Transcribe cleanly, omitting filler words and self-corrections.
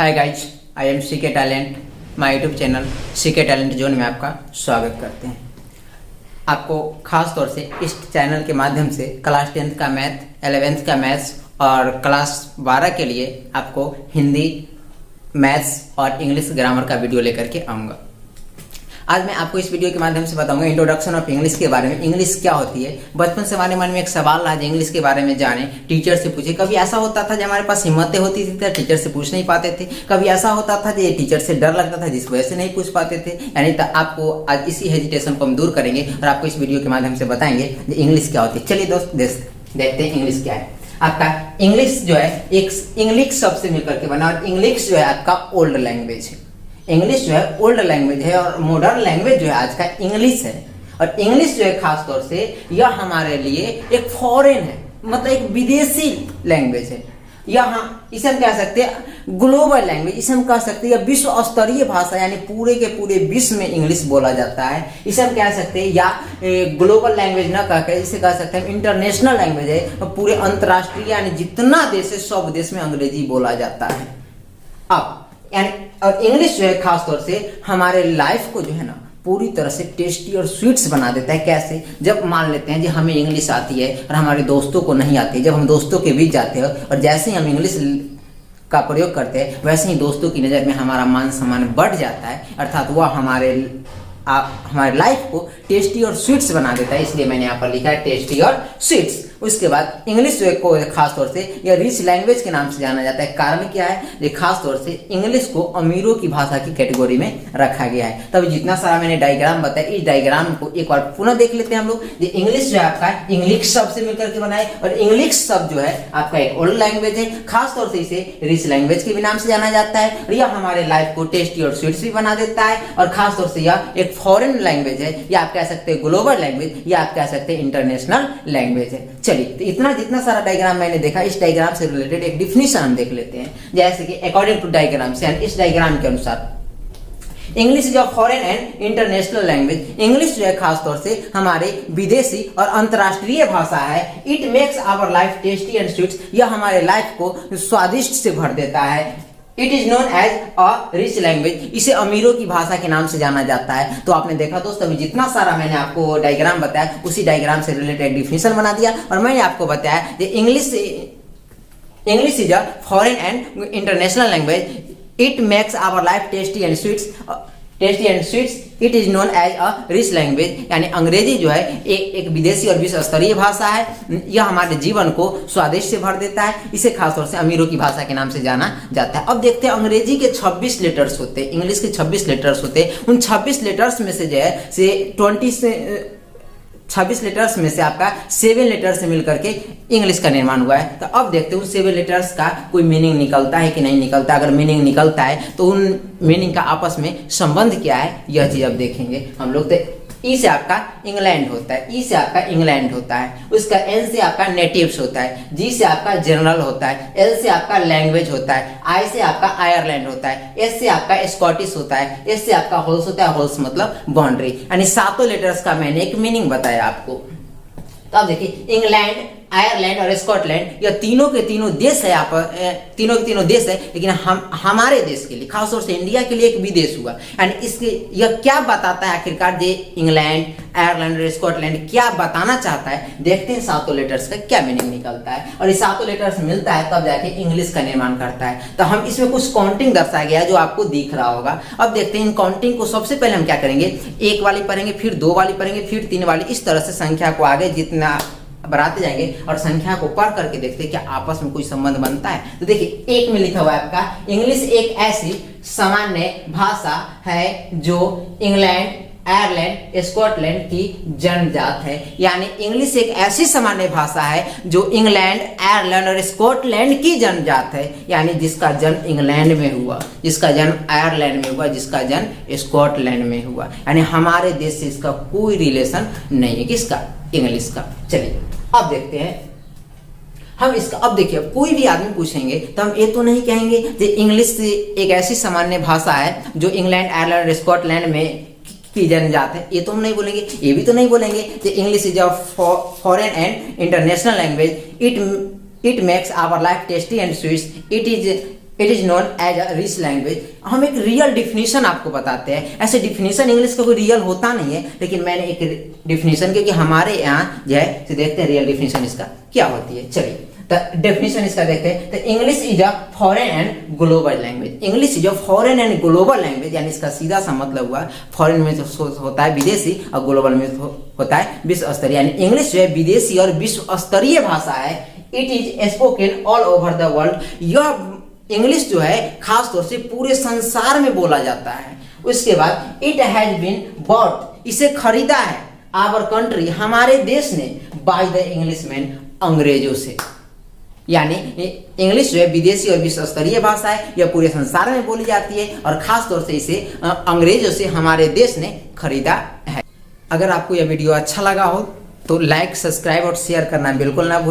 Hi guys, I am C K talent. My YouTube channel C K talent zone में आपका स्वागत करते हैं। आपको खास तौर से इस चैनल के माध्यम से क्लास 10th का मैथ, 11th का मैथ्स और क्लास 12 के लिए आपको हिंदी, मैथ्स और इंग्लिश ग्रामर का वीडियो लेकर के आऊँगा। आज मैं आपको इस वीडियो के माध्यम से बताऊंगा इंट्रोडक्शन ऑफ इंग्लिश के बारे में। इंग्लिश क्या होती है। बचपन से हमारे मन में एक सवाल रहा, इंग्लिश के बारे में जाने, टीचर से पूछे। कभी ऐसा होता था जब हमारे पास हिम्मतें होती थी तो टीचर से पूछ नहीं पाते थे। कभी ऐसा होता था जो टीचर से डर लगता था जिस वजह से नहीं पूछ पाते थे। यानी आपको आज इसी हेजिटेशन को हम दूर करेंगे और आपको इस वीडियो के माध्यम से बताएंगे इंग्लिश क्या होती है। चलिए दोस्त देखते हैं इंग्लिश क्या है। आपका इंग्लिश जो है एक इंग्लिश शब्द से मिलकर के बना और इंग्लिश जो है आपका ओल्ड लैंग्वेज है। इंग्लिश जो है ओल्ड लैंग्वेज है और मॉडर्न लैंग्वेज जो है आज का इंग्लिश है। और इंग्लिश जो है खास तौर से यह हमारे लिए एक फॉरेन है, मतलब एक विदेशी लैंग्वेज है। यहाँ इसे हम कह सकते हैं ग्लोबल लैंग्वेज, इसे हम कह सकते हैं विश्व स्तरीय भाषा, यानी पूरे के पूरे विश्व में इंग्लिश बोला जाता है। इसे हम कह सकते हैं या ग्लोबल लैंग्वेज ना कहकर इसे कह सकते हैं इंटरनेशनल लैंग्वेज है। पूरे अंतर्राष्ट्रीय यानी जितना देश है सब देश में अंग्रेजी बोला जाता है। अब यानी और इंग्लिश जो है खास तौर से हमारे लाइफ को जो है ना पूरी तरह से टेस्टी और स्वीट्स बना देता है। कैसे? जब मान लेते हैं कि हमें इंग्लिश आती है और हमारे दोस्तों को नहीं आती है। जब हम दोस्तों के बीच जाते हैं और जैसे ही हम इंग्लिश का प्रयोग करते हैं वैसे ही दोस्तों की नज़र में हमारा मान सम्मान बढ़ जाता है, अर्थात वह हमारे लाइफ को टेस्टी और स्वीट्स बना देता है। इसलिए मैंने यहाँ पर लिखा है टेस्टी और स्वीट्स। उसके बाद इंग्लिश जो को खास तौर से या रिच लैंग्वेज के नाम से जाना जाता है। कारण क्या है? ये खास तौर से इंग्लिश को अमीरों की भाषा की कैटेगरी में रखा गया है। तब जितना सारा मैंने डायग्राम बताया, इस डायग्राम को एक बार पुनः देख लेते हैं हम लोग। ये इंग्लिश जो है आपका इंग्लिश शब्द से मिलकर के बना है और इंग्लिश शब्द जो है आपका एक ओल्ड लैंग्वेज है। खास तौर से इसे रिच लैंग्वेज के भी नाम से जाना जाता है और यह हमारे लाइफ को टेस्टी और स्वीट्स भी बना देता है। और खास तौर से यह एक फॉरेन लैंग्वेज है, या आप कह सकते हैं ग्लोबल लैंग्वेज, या आप कह सकते हैं इंटरनेशनल लैंग्वेज है। चलिए, तो इतना जितना सारा डायग्राम मैंने देखा, इस डायग्राम से रिलेटेड एक डिफिनेशन हम देख लेते हैं। जैसे कि अकॉर्डिंग टू डायग्राम से, इस डायग्राम के अनुसार English is a foreign and international language. English जो है खास तौर से हमारे विदेशी और अंतर्राष्ट्रीय भाषा है। It makes our life tasty and sweets. यह हमारे लाइफ को स्वादिष्ट से भर देता है। It is known as a rich language. इसे अमीरों की भाषा के नाम से जाना जाता है। तो आपने देखा दोस्तों, अभी जितना सारा मैंने आपको डायग्राम बताया उसी डायग्राम से रिलेटेड डिफिनेशन बना दिया और मैंने आपको बताया कि English is a foreign and international language. It makes our life tasty and sweets. It is known as a rich language. यानी अंग्रेजी जो है एक विदेशी और विश्व स्तरीय भाषा है। यह हमारे जीवन को स्वादिष्ट से भर देता है। इसे खासतौर से अमीरों की भाषा के नाम से जाना जाता है। अब देखते हैं, अंग्रेजी के 26 लेटर्स होते हैं, इंग्लिश के 26 लेटर्स होते हैं। उन 26 लेटर्स में से जो है 26 लेटर्स में से आपका 7 लेटर से मिलकर के इंग्लिश का निर्माण हुआ है। तो अब देखते हैं उन 7 लेटर्स का कोई मीनिंग निकलता है कि नहीं निकलता। अगर मीनिंग निकलता है तो उन मीनिंग का आपस में संबंध क्या है, यह चीज अब देखेंगे हम लोग। तो ई से आपका इंग्लैंड होता है, ई से आपका इंग्लैंड होता है, उसका एन से आपका नेटिव्स होता है, जी से आपका जनरल होता है, एल से आपका लैंग्वेज होता है, आई से आपका आयरलैंड होता है, एस से आपका स्कॉटिश होता है, एस से आपका होल्स होता है, होल्स मतलब बाउंड्री। यानी 7 लेटर्स का मैंने एक मीनिंग बताया आपको। तो अब देखिए, इंग्लैंड, आयरलैंड और स्कॉटलैंड यह तीनों के तीनों देश है। आप तीनों के तीनों देश है, लेकिन हमारे देश के लिए खासतौर से इंडिया के लिए एक विदेश हुआ। यानी इसके यह क्या बताता है आखिरकार, जे इंग्लैंड, आयरलैंड और स्कॉटलैंड क्या बताना चाहता है। देखते हैं 7 लेटर्स का क्या मीनिंग निकलता है और ये 7 लेटर्स मिलता है तब जाके इंग्लिश का निर्माण करता है। तो हम इसमें कुछ काउंटिंग दर्शाया गया जो आपको दिख रहा होगा। अब देखते हैं इन काउंटिंग को। सबसे पहले हम क्या करेंगे, 1 वाली पढ़ेंगे, फिर 2 वाली पढ़ेंगे, फिर 3 वाली, इस तरह से संख्या को आगे जितना बढ़ाते जाएंगे और संख्या को पढ़ करके देखते हैं क्या आपस में कोई संबंध बनता है। तो देखिए, 1 में लिखा हुआ है आपका, इंग्लिश एक ऐसी सामान्य भाषा है जो इंग्लैंड, आयरलैंड, स्कॉटलैंड की जन्मजात है। यानी इंग्लिश एक ऐसी सामान्य भाषा है जो इंग्लैंड, आयरलैंड और स्कॉटलैंड की जन्मजात है। यानी जिसका जन्म इंग्लैंड में हुआ, जिसका जन्म आयरलैंड में हुआ, जिसका जन्म स्कॉटलैंड में हुआ। यानी हमारे देश से इसका कोई रिलेशन नहीं है। किसका? इंग्लिश का। चलिए अब देखते हैं हम इसका। अब देखिए, कोई भी आदमी पूछेंगे तो हम ये तो नहीं कहेंगे कि इंग्लिश एक ऐसी सामान्य भाषा है जो इंग्लैंड, आयरलैंड और स्कॉटलैंड में की जन्मजात है। ये तो हम नहीं बोलेंगे। ये भी तो नहीं बोलेंगे कि English is a foreign and international language. It makes our life tasty and sweets. It is known as a rich language. हम एक रियल डिफिनीशन आपको बताते हैं। ऐसे डिफिनीशन इंग्लिश का कोई रियल होता नहीं है, लेकिन मैंने एक डिफिनीशन क्योंकि हमारे यहाँ जो है तो देखते हैं रियल डिफिनीशन इसका क्या होती है। चलिए तो डेफिनेशन इसका देखते हैं। तो English is a foreign and global language. English is a foreign and global language, यानी इसका सीधा सा मतलब हुआ फॉरेन में होता है विदेशी और ग्लोबल में होता है विश्व स्तरीय। यानी इंग्लिश जो है विदेशी और विश्व स्तरीय भाषा है। It is spoken all over the world. यह इंग्लिश जो है खास तौर से पूरे संसार में बोला जाता है। उसके बाद इट हैज बीन बॉट, इसे खरीदा है आवर कंट्री, हमारे देश ने, बाय द इंग्लिशमैन, अंग्रेजों से। यानी इंग्लिश जो है विदेशी और विश्व स्तरीय भाषा है, यह पूरे संसार में बोली जाती है और खास तौर से इसे अंग्रेजों से हमारे देश ने खरीदा है। अगर आपको यह वीडियो अच्छा लगा हो तो लाइक, सब्सक्राइब और शेयर करना बिल्कुल ना भूलें।